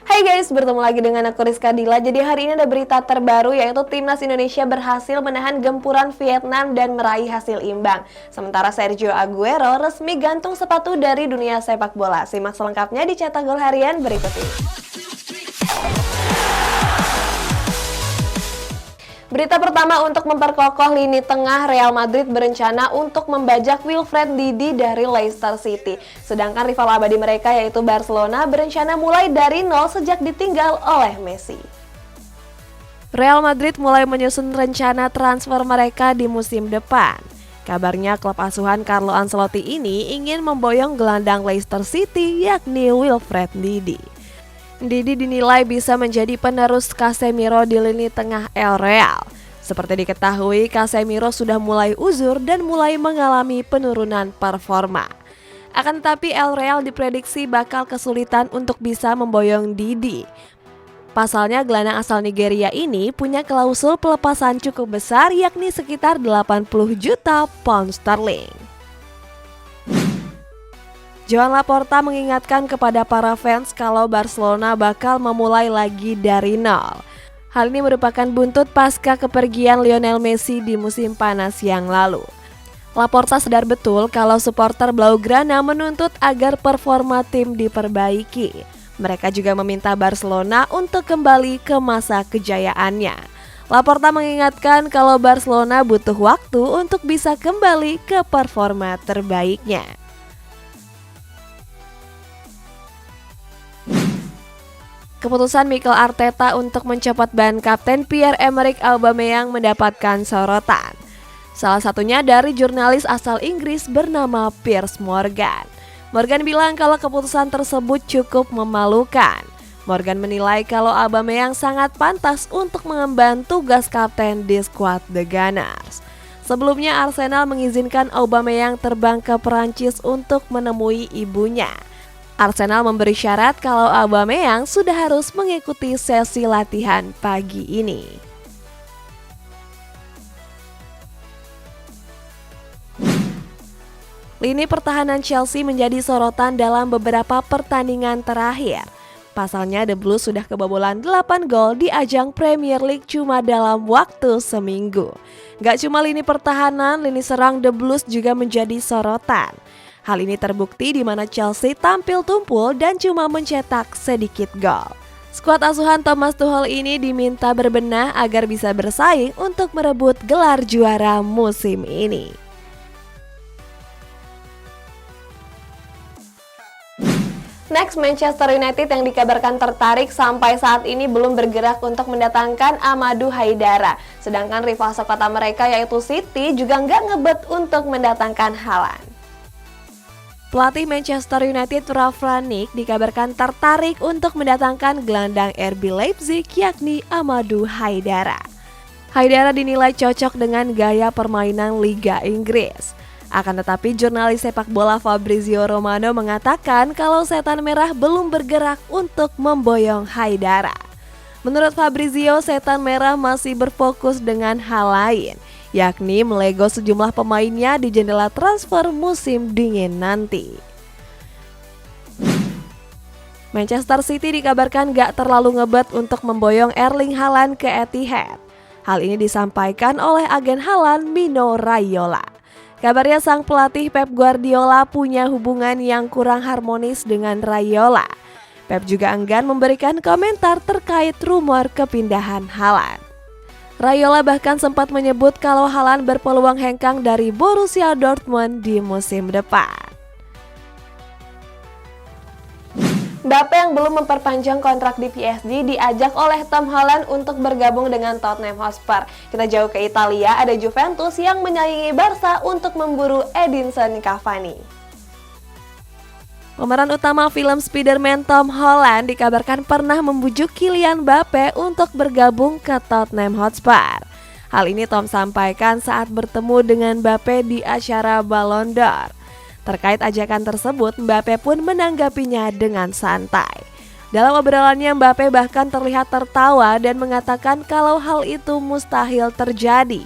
Hai guys, bertemu lagi dengan aku Rizka Dila. Jadi hari ini ada berita terbaru yaitu Timnas Indonesia berhasil menahan gempuran Vietnam dan meraih hasil imbang. Sementara Sergio Aguero resmi gantung sepatu dari dunia sepak bola. Simak selengkapnya di Cetak Gol Harian berikut ini. Berita pertama, untuk memperkokoh lini tengah, Real Madrid berencana untuk membajak Wilfred Ndidi dari Leicester City. Sedangkan rival abadi mereka yaitu Barcelona berencana mulai dari nol sejak ditinggal oleh Messi. Real Madrid mulai menyusun rencana transfer mereka di musim depan. Kabarnya klub asuhan Carlo Ancelotti ini ingin memboyong gelandang Leicester City yakni Wilfred Ndidi. Ndidi dinilai bisa menjadi penerus Casemiro di lini tengah El Real. Seperti diketahui, Casemiro sudah mulai uzur dan mulai mengalami penurunan performa. Akan tetapi El Real diprediksi bakal kesulitan untuk bisa memboyong Ndidi. Pasalnya gelandang asal Nigeria ini punya klausul pelepasan cukup besar yakni sekitar 80 juta pound sterling. Joan Laporta mengingatkan kepada para fans kalau Barcelona bakal memulai lagi dari nol. Hal ini merupakan buntut pasca kepergian Lionel Messi di musim panas yang lalu. Laporta sadar betul kalau supporter Blaugrana menuntut agar performa tim diperbaiki. Mereka juga meminta Barcelona untuk kembali ke masa kejayaannya. Laporta mengingatkan kalau Barcelona butuh waktu untuk bisa kembali ke performa terbaiknya. Keputusan Mikel Arteta untuk mencopot ban kapten Pierre-Emerick Aubameyang mendapatkan sorotan. Salah satunya dari jurnalis asal Inggris bernama Piers Morgan. Morgan bilang kalau keputusan tersebut cukup memalukan. Morgan menilai kalau Aubameyang sangat pantas untuk mengemban tugas kapten di skuad The Gunners. Sebelumnya Arsenal mengizinkan Aubameyang terbang ke Perancis untuk menemui ibunya. Arsenal memberi syarat kalau Aubameyang sudah harus mengikuti sesi latihan pagi ini. Lini pertahanan Chelsea menjadi sorotan dalam beberapa pertandingan terakhir. Pasalnya The Blues sudah kebobolan 8 gol di ajang Premier League cuma dalam waktu seminggu. Gak cuma lini pertahanan, lini serang The Blues juga menjadi sorotan. Hal ini terbukti di mana Chelsea tampil tumpul dan cuma mencetak sedikit gol. Skuad asuhan Thomas Tuchel ini diminta berbenah agar bisa bersaing untuk merebut gelar juara musim ini. Next, Manchester United yang dikabarkan tertarik sampai saat ini belum bergerak untuk mendatangkan Amadou Haidara. Sedangkan rival sekota mereka yaitu City juga nggak ngebet untuk mendatangkan Haaland. Pelatih Manchester United Ralf Rangnick dikabarkan tertarik untuk mendatangkan gelandang RB Leipzig yakni Amadou Haidara. Haidara dinilai cocok dengan gaya permainan Liga Inggris. Akan tetapi jurnalis sepak bola Fabrizio Romano mengatakan kalau Setan Merah belum bergerak untuk memboyong Haidara. Menurut Fabrizio, Setan Merah masih berfokus dengan hal lain, yakni melego sejumlah pemainnya di jendela transfer musim dingin nanti. Manchester City dikabarkan gak terlalu ngebet untuk memboyong Erling Haaland ke Etihad. Hal ini disampaikan oleh agen Haaland Mino Raiola. Kabarnya sang pelatih Pep Guardiola punya hubungan yang kurang harmonis dengan Raiola. Pep juga enggan memberikan komentar terkait rumor kepindahan Haaland. Raiola bahkan sempat menyebut kalau Haaland berpeluang hengkang dari Borussia Dortmund di musim depan. Mbappe yang belum memperpanjang kontrak di PSG diajak oleh Tom Holland untuk bergabung dengan Tottenham Hotspur. Kita jauh ke Italia, ada Juventus yang menyaingi Barca untuk memburu Edinson Cavani. Pemeran utama film Spider-Man Tom Holland dikabarkan pernah membujuk Kylian Mbappe untuk bergabung ke Tottenham Hotspur. Hal ini Tom sampaikan saat bertemu dengan Mbappe di acara Ballon d'Or. Terkait ajakan tersebut, Mbappe pun menanggapinya dengan santai. Dalam obrolannya, Mbappe bahkan terlihat tertawa dan mengatakan kalau hal itu mustahil terjadi.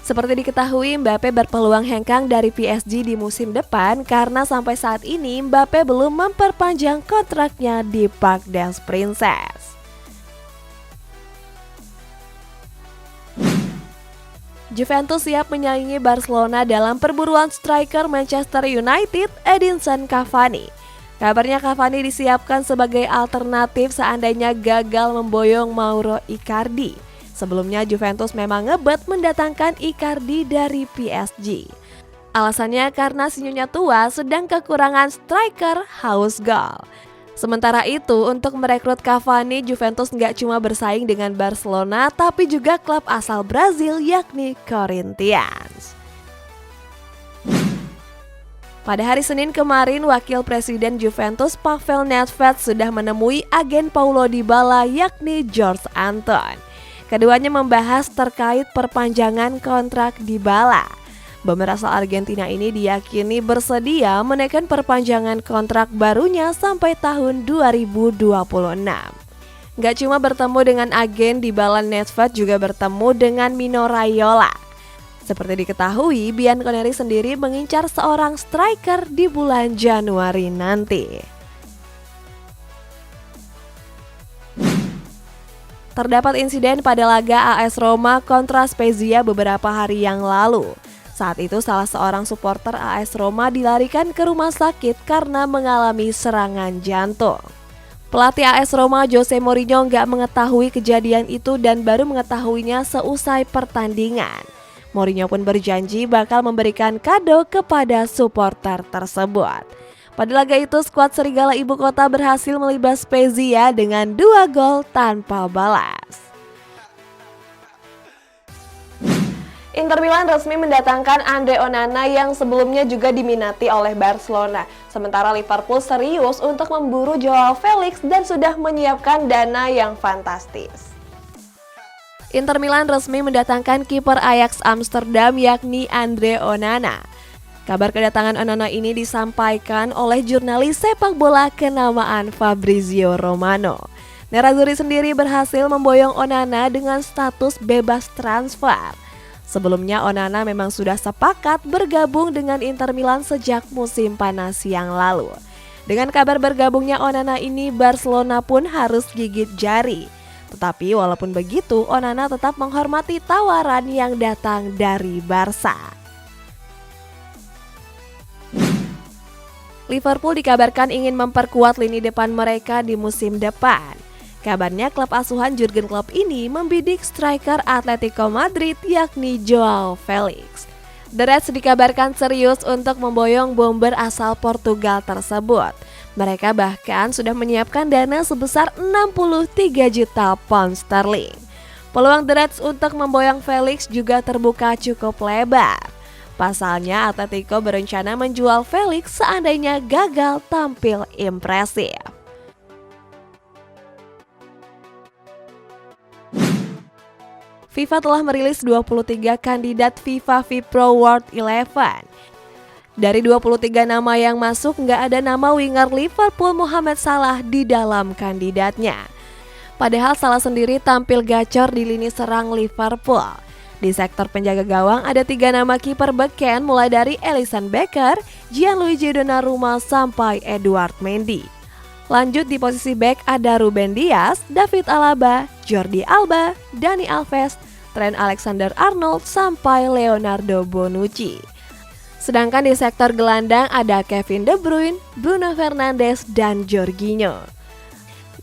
Seperti diketahui, Mbappe berpeluang hengkang dari PSG di musim depan karena sampai saat ini Mbappe belum memperpanjang kontraknya di Parc des Princes. Juventus siap menyaingi Barcelona dalam perburuan striker Manchester United, Edinson Cavani. Kabarnya Cavani disiapkan sebagai alternatif seandainya gagal memboyong Mauro Icardi. Sebelumnya Juventus memang ngebet mendatangkan Icardi dari PSG. Alasannya karena si nyonya tua sedang kekurangan striker haus gol. Sementara itu untuk merekrut Cavani, Juventus nggak cuma bersaing dengan Barcelona tapi juga klub asal Brazil yakni Corinthians. Pada hari Senin kemarin, Wakil Presiden Juventus Pavel Nedved sudah menemui agen Paulo Dybala yakni George Anton. Keduanya membahas terkait perpanjangan kontrak Dybala. Bomber asal Argentina ini diyakini bersedia menekan perpanjangan kontrak barunya sampai tahun 2026. Gak cuma bertemu dengan agen Dybala, Nedved juga bertemu dengan Mino Raiola. Seperti diketahui, Bianconeri sendiri mengincar seorang striker di bulan Januari nanti. Terdapat insiden pada laga AS Roma kontra Spezia beberapa hari yang lalu. Saat itu salah seorang supporter AS Roma dilarikan ke rumah sakit karena mengalami serangan jantung. Pelatih AS Roma Jose Mourinho nggak mengetahui kejadian itu dan baru mengetahuinya seusai pertandingan. Mourinho pun berjanji bakal memberikan kado kepada supporter tersebut. Pada laga itu, skuad Serigala Ibu Kota berhasil melibas Spezia dengan 2 gol tanpa balas. Inter Milan resmi mendatangkan Andre Onana yang sebelumnya juga diminati oleh Barcelona. Sementara Liverpool serius untuk memburu Joao Felix dan sudah menyiapkan dana yang fantastis. Inter Milan resmi mendatangkan kiper Ajax Amsterdam yakni Andre Onana. Kabar kedatangan Onana ini disampaikan oleh jurnalis sepak bola kenamaan Fabrizio Romano. Nerazzurri sendiri berhasil memboyong Onana dengan status bebas transfer. Sebelumnya Onana memang sudah sepakat bergabung dengan Inter Milan sejak musim panas yang lalu. Dengan kabar bergabungnya Onana ini, Barcelona pun harus gigit jari. Tetapi walaupun begitu, Onana tetap menghormati tawaran yang datang dari Barca. Liverpool dikabarkan ingin memperkuat lini depan mereka di musim depan. Kabarnya klub asuhan Jurgen Klopp ini membidik striker Atletico Madrid yakni Joao Felix. The Reds dikabarkan serius untuk memboyong bomber asal Portugal tersebut. Mereka bahkan sudah menyiapkan dana sebesar 63 juta pound sterling. Peluang The Reds untuk memboyong Felix juga terbuka cukup lebar. Pasalnya Atletico berencana menjual Felix seandainya gagal tampil impresif. FIFA telah merilis 23 kandidat FIFA FIPro World 11. Dari 23 nama yang masuk, nggak ada nama winger Liverpool Mohamed Salah di dalam kandidatnya. Padahal Salah sendiri tampil gacor di lini serang Liverpool. Di sektor penjaga gawang ada 3 nama kiper beken mulai dari Alisson Becker, Gianluigi Donnarumma sampai Edouard Mendy. Lanjut di posisi bek ada Ruben Dias, David Alaba, Jordi Alba, Dani Alves, Trent Alexander-Arnold sampai Leonardo Bonucci. Sedangkan di sektor gelandang ada Kevin De Bruyne, Bruno Fernandes, dan Jorginho.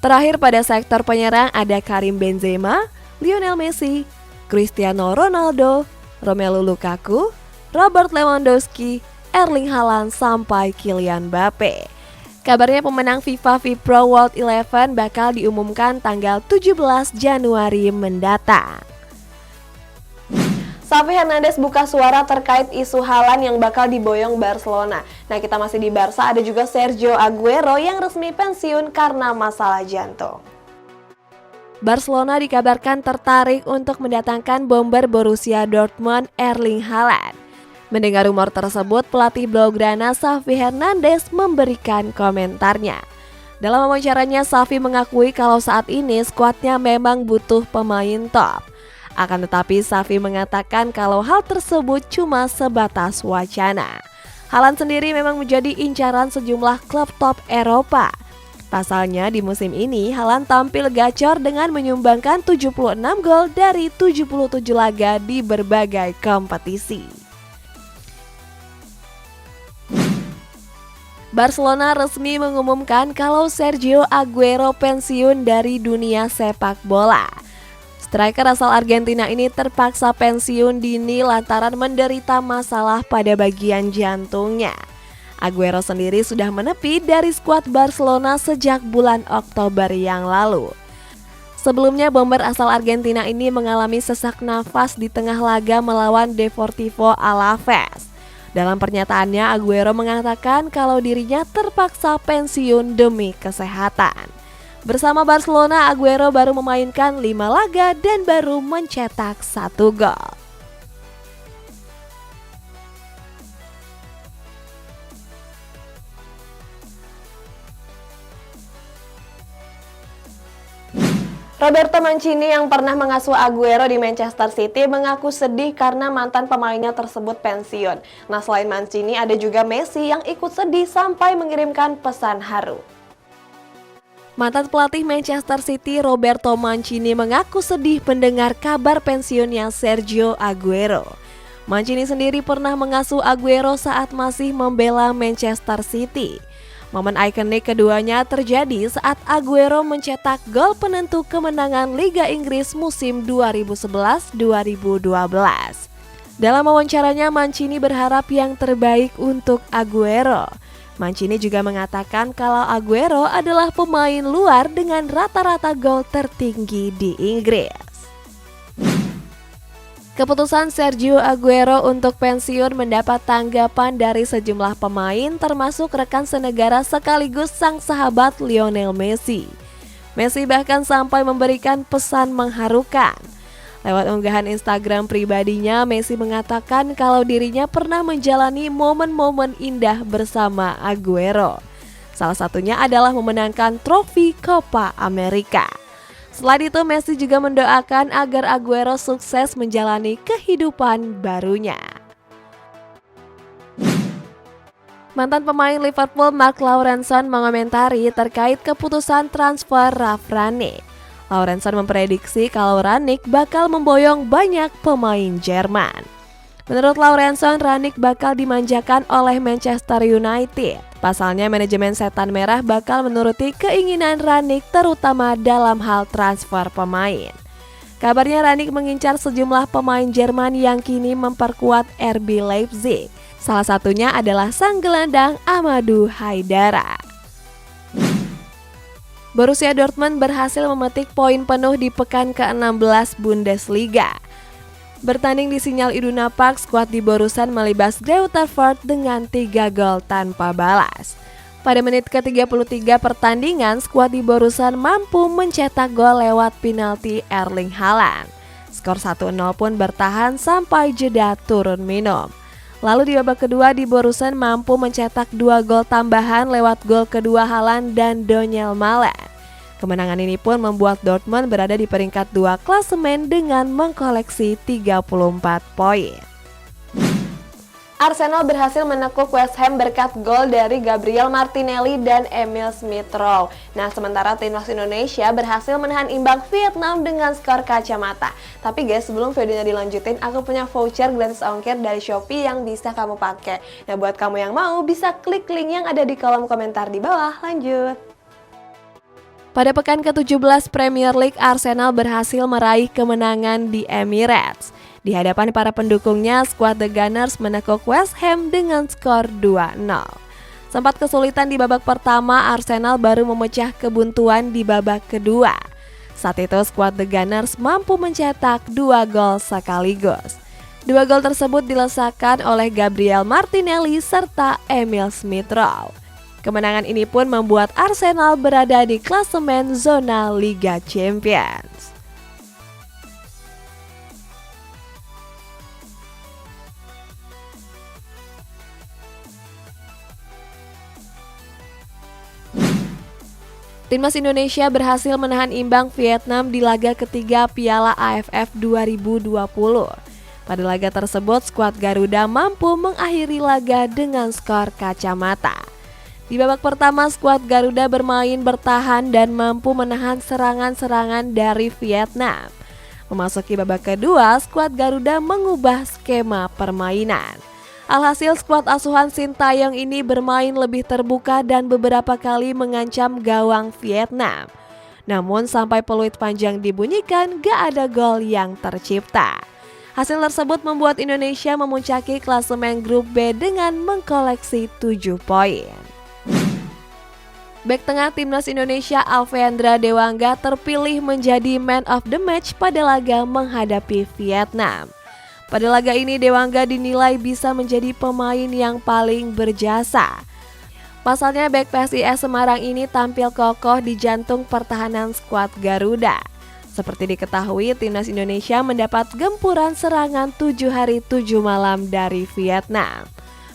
Terakhir pada sektor penyerang ada Karim Benzema, Lionel Messi, Cristiano Ronaldo, Romelu Lukaku, Robert Lewandowski, Erling Haaland sampai Kylian Mbappe. Kabarnya pemenang FIFA FIPro World 11 bakal diumumkan tanggal 17 Januari mendatang. Xavi Hernandez buka suara terkait isu Haaland yang bakal diboyong Barcelona. Nah, kita masih di Barca, ada juga Sergio Aguero yang resmi pensiun karena masalah jantung. Barcelona dikabarkan tertarik untuk mendatangkan bomber Borussia Dortmund Erling Haaland. Mendengar rumor tersebut, pelatih Blaugrana Xavi Hernandez memberikan komentarnya. Dalam wawancaranya, Xavi mengakui kalau saat ini skuadnya memang butuh pemain top. Akan tetapi Xavi mengatakan kalau hal tersebut cuma sebatas wacana. Haaland sendiri memang menjadi incaran sejumlah klub top Eropa. Pasalnya di musim ini Haaland tampil gacor dengan menyumbangkan 76 gol dari 77 laga di berbagai kompetisi. Barcelona resmi mengumumkan kalau Sergio Aguero pensiun dari dunia sepak bola. Striker asal Argentina ini terpaksa pensiun dini lantaran menderita masalah pada bagian jantungnya. Aguero sendiri sudah menepi dari skuad Barcelona sejak bulan Oktober yang lalu. Sebelumnya bomber asal Argentina ini mengalami sesak nafas di tengah laga melawan Deportivo Alaves. Dalam pernyataannya, Aguero mengatakan kalau dirinya terpaksa pensiun demi kesehatan. Bersama Barcelona, Aguero baru memainkan 5 laga dan baru mencetak 1 gol. Roberto Mancini yang pernah mengasuh Aguero di Manchester City mengaku sedih karena mantan pemainnya tersebut pensiun. Nah, selain Mancini, ada juga Messi yang ikut sedih sampai mengirimkan pesan haru. Mantan pelatih Manchester City Roberto Mancini mengaku sedih mendengar kabar pensiunnya Sergio Aguero. Mancini sendiri pernah mengasuh Aguero saat masih membela Manchester City. Momen ikonik keduanya terjadi saat Aguero mencetak gol penentu kemenangan Liga Inggris musim 2011-2012. Dalam wawancaranya, Mancini berharap yang terbaik untuk Aguero. Mancini juga mengatakan kalau Aguero adalah pemain luar dengan rata-rata gol tertinggi di Inggris. Keputusan Sergio Aguero untuk pensiun mendapat tanggapan dari sejumlah pemain termasuk rekan senegara sekaligus sang sahabat Lionel Messi. Messi bahkan sampai memberikan pesan mengharukan. Lewat unggahan Instagram pribadinya, Messi mengatakan kalau dirinya pernah menjalani momen-momen indah bersama Aguero. Salah satunya adalah memenangkan trofi Copa America. Selain itu, Messi juga mendoakan agar Aguero sukses menjalani kehidupan barunya. Mantan pemain Liverpool Mark Lawrenson mengomentari terkait keputusan transfer Ralf Rangnick. Lawrenson memprediksi kalau Rangnick bakal memboyong banyak pemain Jerman. Menurut Lawrenson, Rangnick bakal dimanjakan oleh Manchester United. Pasalnya, manajemen Setan Merah bakal menuruti keinginan Rangnick terutama dalam hal transfer pemain. Kabarnya Rangnick mengincar sejumlah pemain Jerman yang kini memperkuat RB Leipzig. Salah satunya adalah sang gelandang Amadou Haidara. Borussia Dortmund berhasil memetik poin penuh di pekan ke-16 Bundesliga. Bertanding di Signal Iduna Park, skuad di Borusan melibas Greuther Fürth dengan 3 gol tanpa balas. Pada menit ke-33 pertandingan, skuad di Borusan mampu mencetak gol lewat penalti Erling Haaland. Skor 1-0 pun bertahan sampai jeda turun minum. Lalu di babak kedua di Borusan mampu mencetak 2 gol tambahan lewat gol kedua Haaland dan Donyell Malen. Kemenangan ini pun membuat Dortmund berada di peringkat 2 klasemen dengan mengkoleksi 34 poin. Arsenal berhasil menekuk West Ham berkat gol dari Gabriel Martinelli dan Emil Smith-Rowe. Nah, sementara timnas Indonesia berhasil menahan imbang Vietnam dengan skor kacamata. Tapi guys, sebelum videonya dilanjutin, aku punya voucher gratis ongkir dari Shopee yang bisa kamu pakai. Nah, buat kamu yang mau, bisa klik link yang ada di kolom komentar di bawah. Lanjut. Pada pekan ke-17 Premier League, Arsenal berhasil meraih kemenangan di Emirates. Di hadapan para pendukungnya, skuad The Gunners menekuk West Ham dengan skor 2-0. Sempat kesulitan di babak pertama, Arsenal baru memecah kebuntuan di babak kedua. Saat itu, skuad The Gunners mampu mencetak 2 gol sekaligus. 2 gol tersebut dilesakan oleh Gabriel Martinelli serta Emil Smith-Rowe. Kemenangan ini pun membuat Arsenal berada di klasemen zona Liga Champions. Timnas Indonesia berhasil menahan imbang Vietnam di laga ketiga Piala AFF 2020. Pada laga tersebut, skuad Garuda mampu mengakhiri laga dengan skor kacamata. Di babak pertama, skuad Garuda bermain bertahan dan mampu menahan serangan-serangan dari Vietnam. Memasuki babak kedua, skuad Garuda mengubah skema permainan. Alhasil skuad asuhan Sintayong ini bermain lebih terbuka dan beberapa kali mengancam gawang Vietnam. Namun sampai peluit panjang dibunyikan, gak ada gol yang tercipta. Hasil tersebut membuat Indonesia memuncaki klasemen grup B dengan mengkoleksi 7 poin. Bek tengah Timnas Indonesia Alvendra Dewangga terpilih menjadi man of the match pada laga menghadapi Vietnam. Pada laga ini Dewangga dinilai bisa menjadi pemain yang paling berjasa. Pasalnya bek PSIS Semarang ini tampil kokoh di jantung pertahanan skuad Garuda. Seperti diketahui, Timnas Indonesia mendapat gempuran serangan 7 hari 7 malam dari Vietnam.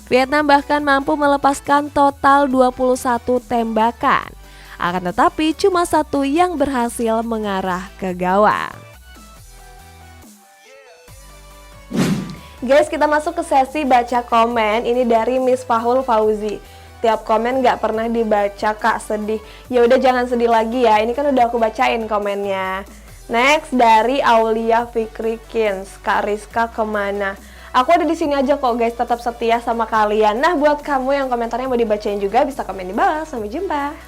Vietnam bahkan mampu melepaskan total 21 tembakan. Akan tetapi cuma satu yang berhasil mengarah ke gawang. Guys, kita masuk ke sesi baca komen. Ini dari Miss Fahul Fauzi. Tiap komen gak pernah dibaca, Kak, sedih. Ya udah jangan sedih lagi ya. Ini kan udah aku bacain komennya. Next dari Aulia Fikri Kins. Kak Rizka kemana? Aku ada di sini aja kok guys, tetap setia sama kalian. Nah, buat kamu yang komentarnya mau dibacain juga bisa komen di bawah. Sampai jumpa.